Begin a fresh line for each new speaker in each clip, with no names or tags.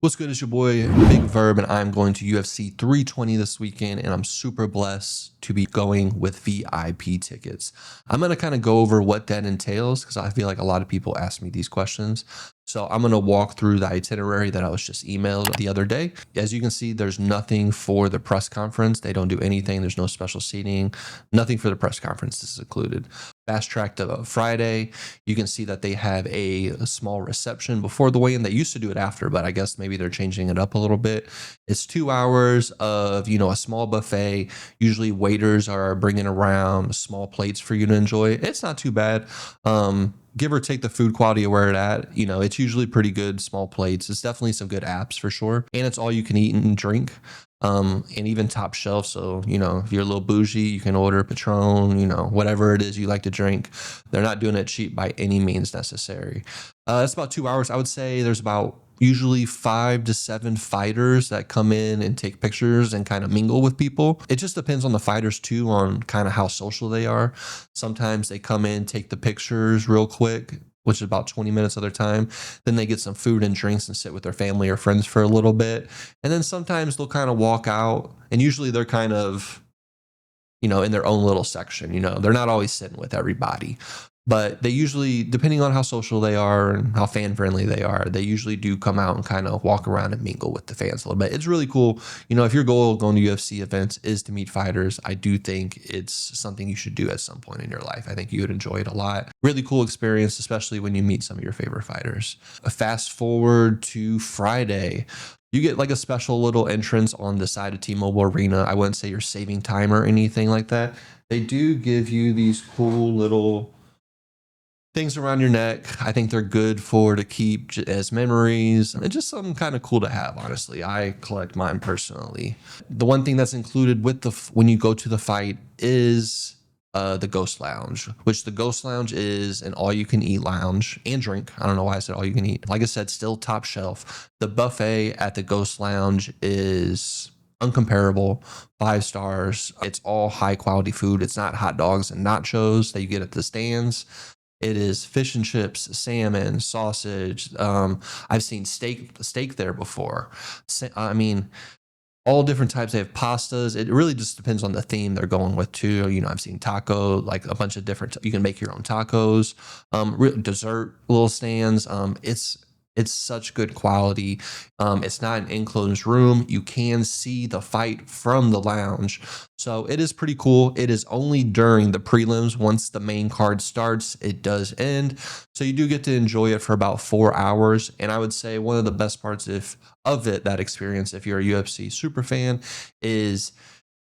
What's good? It's your boy Big Verb, and I'm going to UFC 320 this weekend, and I'm super blessed to be going with VIP tickets. I'm going to kind of go over what that entails because I feel like a lot of people ask me these questions. So I'm going to walk through the itinerary that I was just emailed the other day. As you can see, there's nothing for the press conference. They don't do anything. There's no special seating, nothing for the press conference. This is included. Fast track to Friday. You can see that they have a small reception before the weigh-in. They used to do it after, but I guess maybe they're changing it up a little bit. It's 2 hours of, a small buffet. Usually waiters are bringing around small plates for you to enjoy. It's not too bad. Give or take the food quality of where it's at, it's usually pretty good, small plates. It's definitely some good apps for sure. And it's all you can eat and drink. And even top shelf. So, if you're a little bougie, you can order Patron, whatever it is you like to drink. They're not doing it cheap by any means necessary. It's about 2 hours. I would say there's about usually 5 to 7 fighters that come in and take pictures and kind of mingle with people. It just depends on the fighters too, on kind of how social they are. Sometimes they come in, take the pictures real quick, which is about 20 minutes of their time. Then they get some food and drinks and sit with their family or friends for a little bit. And then sometimes they'll kind of walk out, and usually they're kind of, in their own little section. They're not always sitting with everybody. But they usually, depending on how social they are and how fan friendly they are, they usually do come out and kind of walk around and mingle with the fans a little bit. It's really cool. If your goal of going to UFC events is to meet fighters, I do think it's something you should do at some point in your life. I think you would enjoy it a lot. Really cool experience, especially when you meet some of your favorite fighters. Fast forward to Friday. You get like a special little entrance on the side of T-Mobile Arena. I wouldn't say you're saving time or anything like that. They do give you these cool little things around your neck. I think they're good to keep as memories and just something kind of cool to have. Honestly, I collect mine personally. The one thing that's included with when you go to the fight is the Ghost Lounge, which the Ghost Lounge is an all-you-can-eat lounge and drink. I don't know why I said all-you-can-eat. Like I said, still top shelf. The buffet at the Ghost Lounge is uncomparable, 5 stars. It's all high-quality food. It's not hot dogs and nachos that you get at the stands. It is fish and chips, salmon, sausage. I've seen steak there before. I mean, all different types. They have pastas. It really just depends on the theme they're going with too. I've seen taco, like a bunch of different. You can make your own tacos. Dessert little stands. It's such good quality. It's not an enclosed room. You can see the fight from the lounge. So it is pretty cool. It is only during the prelims. Once the main card starts, it does end. So you do get to enjoy it for about 4 hours. And I would say one of the best parts that experience, if you're a UFC super fan, is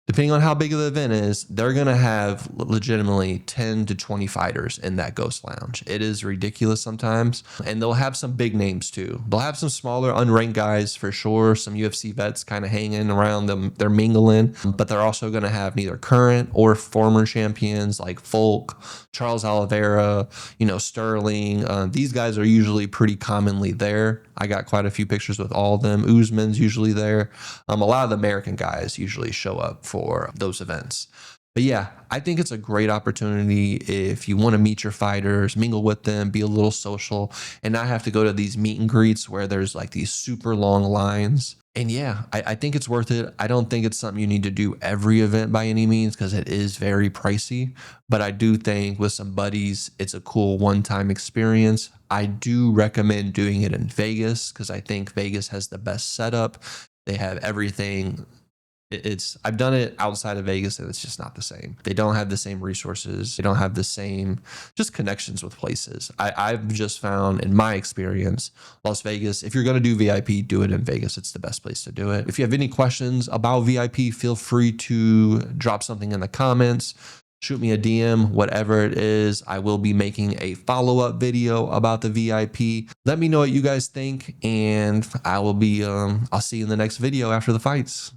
depending on how big of the event is, they're going to have legitimately 10 to 20 fighters in that Ghost Lounge. It is ridiculous sometimes. And they'll have some big names too. They'll have some smaller unranked guys for sure. Some UFC vets kind of hanging around them. They're mingling, but they're also going to have neither current or former champions like Volk, Charles Oliveira, Sterling. These guys are usually pretty commonly there. I got quite a few pictures with all of them. Usman's usually there. A lot of the American guys usually show up for those events. But yeah, I think it's a great opportunity if you want to meet your fighters, mingle with them, be a little social, and not have to go to these meet and greets where there's like these super long lines. And yeah, I think it's worth it. I don't think it's something you need to do every event by any means because it is very pricey. But I do think with some buddies, it's a cool one-time experience. I do recommend doing it in Vegas because I think Vegas has the best setup. They have everything. I've done it outside of Vegas and it's just not the same. They don't have the same resources. They don't have the same just connections with places. I've just found in my experience, Las Vegas, if you're going to do VIP, do it in Vegas. It's the best place to do it. If you have any questions about VIP, feel free to drop something in the comments. Shoot me a DM, whatever it is. I will be making a follow-up video about the VIP. Let me know what you guys think, and I'll see you in the next video after the fights.